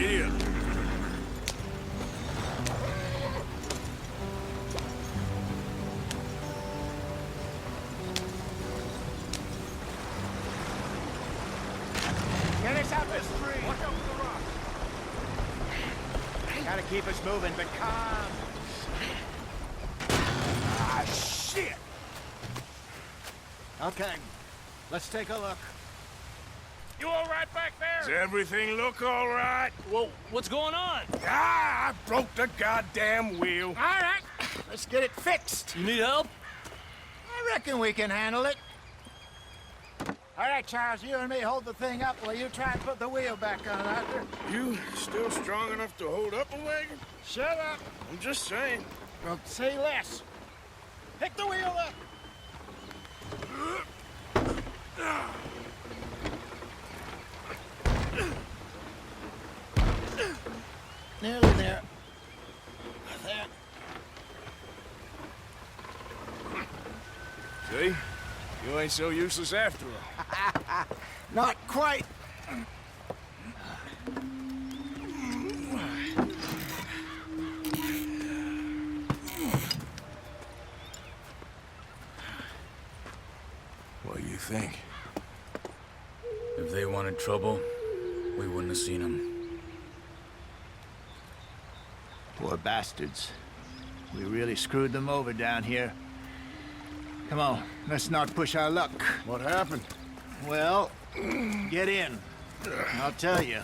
Idiot. Get us up this tree. Watch out for the rock. Gotta keep us moving, but calm. Ah, shit! Okay, let's take a look. You all right back Does there? everything look all right? Whoa, what's going on? Ah, I broke the goddamn wheel. All right, let's get it fixed. You need help? I reckon we can handle it. All right, Charles, you and me hold the thing up while you try and put the wheel back on, Arthur. You still strong enough to hold up a wagon? Shut up. I'm just saying. Well, say less. Pick the wheel up. Nearly there. There. See? You ain't so useless after all. Not quite. What do you think? If they wanted trouble, we wouldn't have seen them. Poor bastards. We really screwed them over down here. Come on, let's not push our luck. What happened? Well, get in. I'll tell you.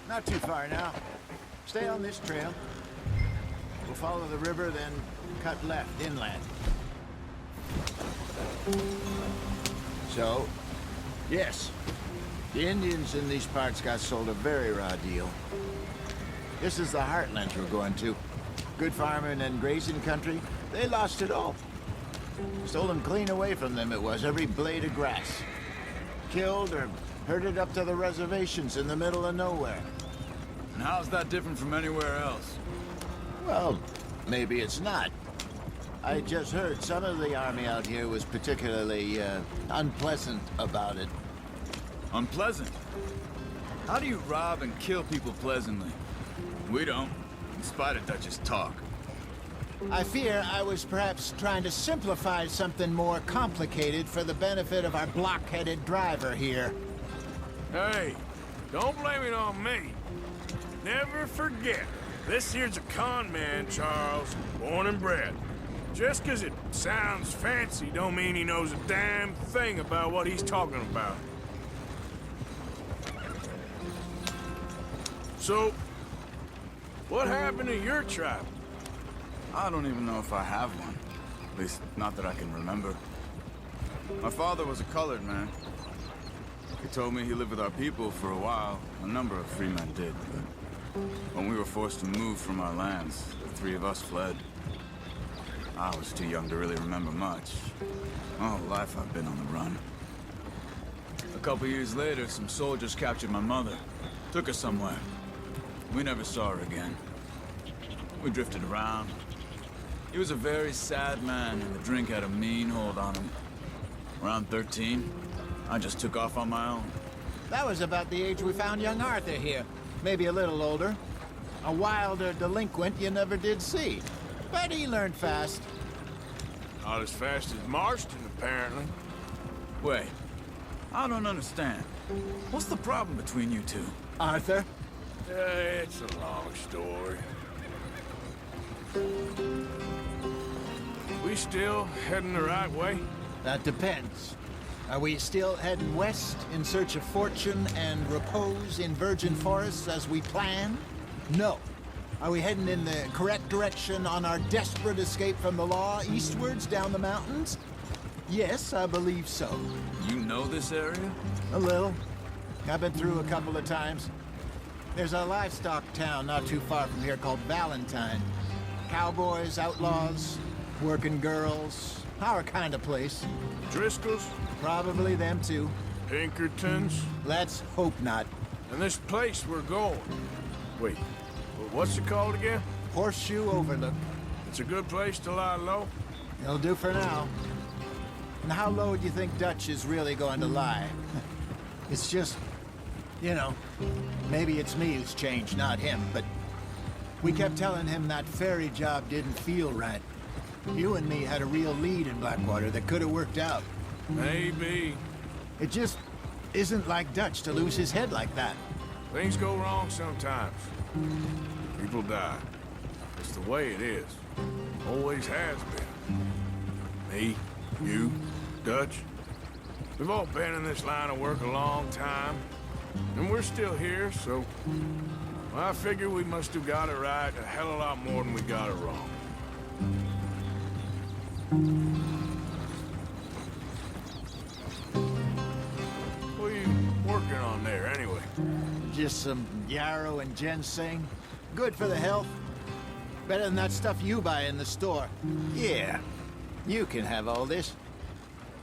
Not too far now. Stay on this trail. We'll follow the river, then cut left inland. So, yes, the Indians in these parts got sold a very raw deal. This is the heartland we're going to. Good farming and grazing country, they lost it all. Stolen clean away from them it was, every blade of grass. Killed or herded up to the reservations in the middle of nowhere. And how's that different from anywhere else? Well, maybe it's not. I just heard some of the army out here was particularly, unpleasant about it. Unpleasant? How do you rob and kill people pleasantly? We don't, in spite of Dutch's talk. I fear I was perhaps trying to simplify something more complicated for the benefit of our block-headed driver here. Hey, don't blame it on me. Never forget, this here's a con man, Charles, born and bred. Just 'cause it sounds fancy don't mean he knows a damn thing about what he's talking about. So, what happened to your tribe? I don't even know if I have one. At least, not that I can remember. My father was a colored man. He told me he lived with our people for a while. A number of free men did, but when we were forced to move from our lands, the three of us fled. I was too young to really remember much. All life I've been on the run. A couple years later, some soldiers captured my mother. Took her somewhere. We never saw her again. We drifted around. He was a very sad man, and the drink had a mean hold on him. Around 13, I just took off on my own. That was about the age we found young Arthur here. Maybe a little older. A wilder delinquent you never did see. But he learned fast. Not as fast as Marston, apparently. Wait, I don't understand. What's the problem between you two? Arthur? It's a long story. We still heading the right way? That depends. Are we still heading west in search of fortune and repose in virgin forests as we planned? No. Are we heading in the correct direction on our desperate escape from the law eastwards down the mountains? Yes, I believe so. You know this area? A little. I've been through a couple of times. There's a livestock town not too far from here called Valentine. Cowboys, outlaws, working girls, our kind of place. Driscoll's? Probably them too. Pinkertons? Let's hope not. And this place we're going. Wait, what's it called again? Horseshoe Overlook. It's a good place to lie low? It'll do for now. And how low do you think Dutch is really going to lie? It's just, you know, maybe it's me who's changed, not him, but we kept telling him that ferry job didn't feel right. You and me had a real lead in Blackwater that could have worked out. Maybe. It just isn't like Dutch to lose his head like that. Things go wrong sometimes. People die. It's the way it is. Always has been. Me, you, Dutch. We've all been in this line of work a long time. And we're still here, so... well, I figure we must have got it right a hell of a lot more than we got it wrong. What are you working on there, anyway? Just some yarrow and ginseng. Good for the health. Better than that stuff you buy in the store. Yeah, you can have all this.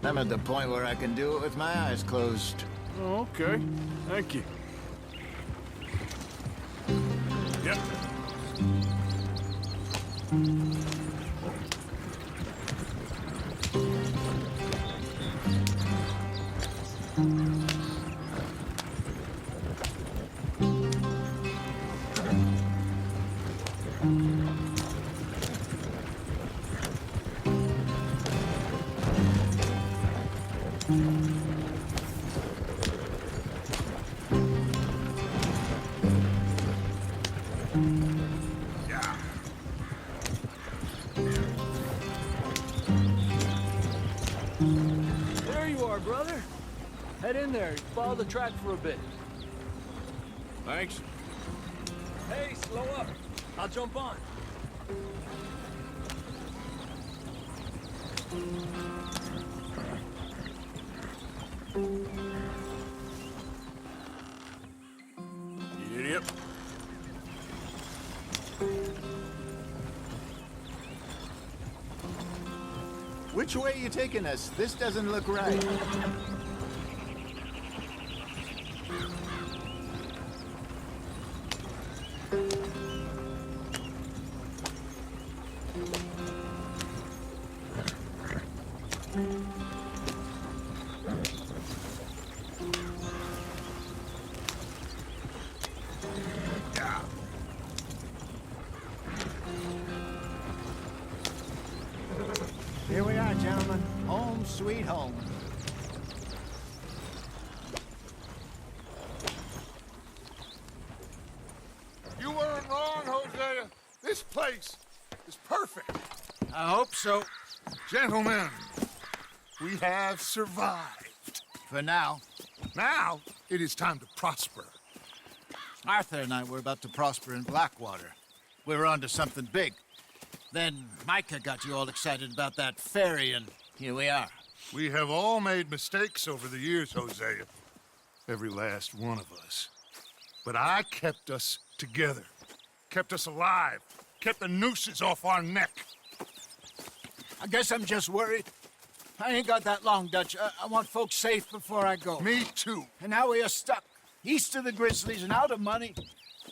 I'm at the point where I can do it with my eyes closed. Oh, okay. Thank you. Yep. There you are, brother. Head in there. Follow the track for a bit. Thanks. Hey, slow up. I'll jump on. You idiot. Which way are you taking us? This doesn't look right. Here we are, gentlemen. Home sweet home. You weren't wrong, Hosea. This place is perfect. I hope so. Gentlemen, we have survived. For now. Now, it is time to prosper. Arthur and I were about to prosper in Blackwater. We were onto something big. Then Micah got you all excited about that ferry, and here we are. We have all made mistakes over the years, Hosea. Every last one of us. But I kept us together. Kept us alive. Kept the nooses off our neck. I guess I'm just worried. I ain't got that long, Dutch. I want folks safe before I go. Me too. And now we are stuck, east of the Grizzlies and out of money,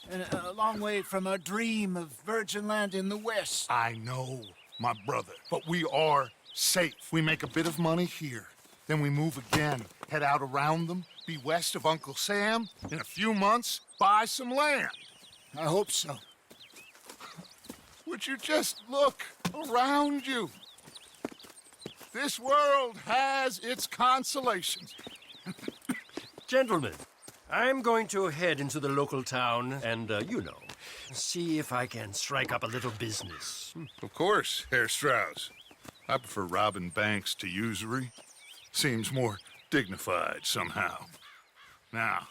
and a long way from our dream of virgin land in the west. I know, my brother, but we are safe. We make a bit of money here, then we move again, head out around them, be west of Uncle Sam, in a few months, buy some land. I hope so. Would you just look around you? This world has its consolations. Gentlemen, I'm going to head into the local town and, see if I can strike up a little business. Of course, Herr Strauss. I prefer robbing banks to usury. Seems more dignified somehow. Now,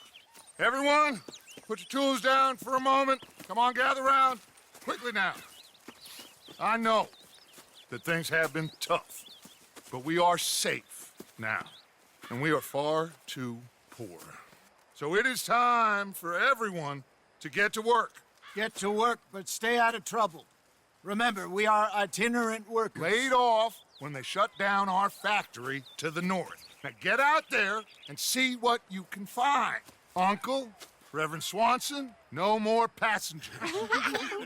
everyone, put your tools down for a moment. Come on, gather round. Quickly now. I know that things have been tough, but we are safe now, and we are far too poor. So it is time for everyone to get to work. Get to work, but stay out of trouble. Remember, we are itinerant workers. Laid off when they shut down our factory to the north. Now get out there and see what you can find. Uncle, Reverend Swanson, no more passengers.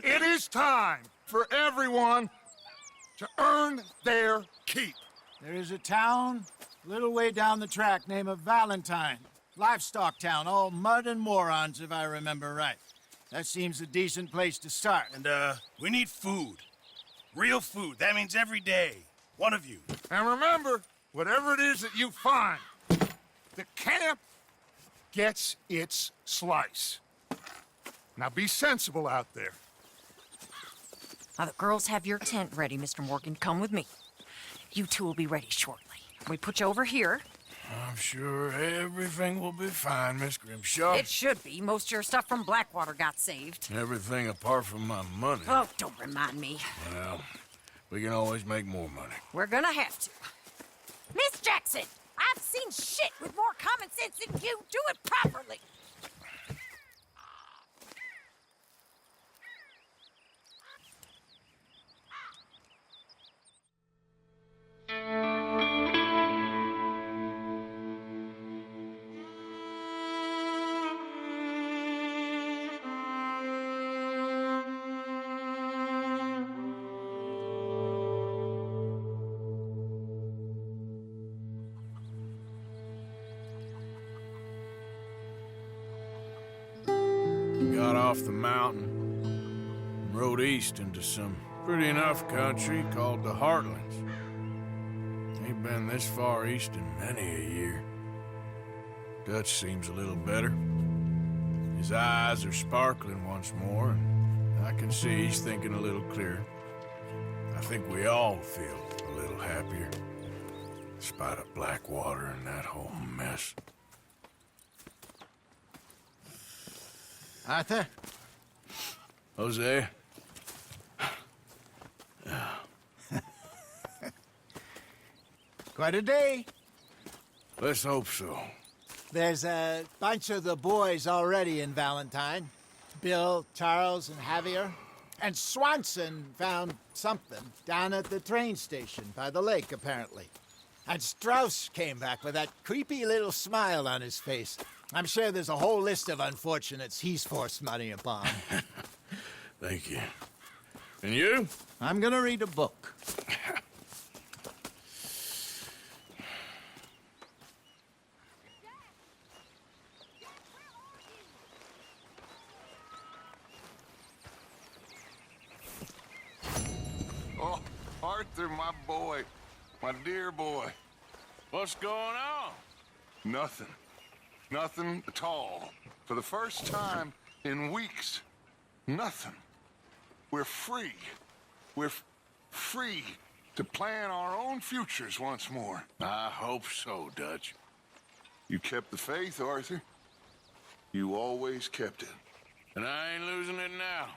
It is time for everyone to earn their keep. There is a town a little way down the track named Valentine. Livestock town, all mud and morons, if I remember right. That seems a decent place to start. And, we need food. Real food. That means every day. One of you. And remember, whatever it is that you find, the camp gets its slice. Now be sensible out there. Now, the girls have your tent ready, Mr. Morgan. Come with me. You two will be ready shortly. We put you over here. I'm sure everything will be fine, Miss Grimshaw. It should be. Most of your stuff from Blackwater got saved. Everything apart from my money. Oh, don't remind me. Well, we can always make more money. We're gonna have to. Miss Jackson, I've seen shit with more common sense than you. Do it properly. Got off the mountain and rode east into some pretty enough country called the Heartlands. Ain't been this far east in many a year. Dutch seems a little better. His eyes are sparkling once more, and I can see he's thinking a little clearer. I think we all feel a little happier, in spite of Blackwater and that whole mess. Arthur? Hosea? Quite a day. Let's hope so. There's a bunch of the boys already in Valentine. Bill, Charles, and Javier. And Swanson found something down at the train station by the lake, apparently. And Strauss came back with that creepy little smile on his face. I'm sure there's a whole list of unfortunates he's forced money upon. Thank you. And you? I'm gonna read a book. Oh, Arthur, my boy. My dear boy. What's going on? Nothing. Nothing at all. For the first time in weeks. Nothing. We're free. We're free to plan our own futures once more. I hope so, Dutch. You kept the faith, Arthur. You always kept it. And I ain't losing it now.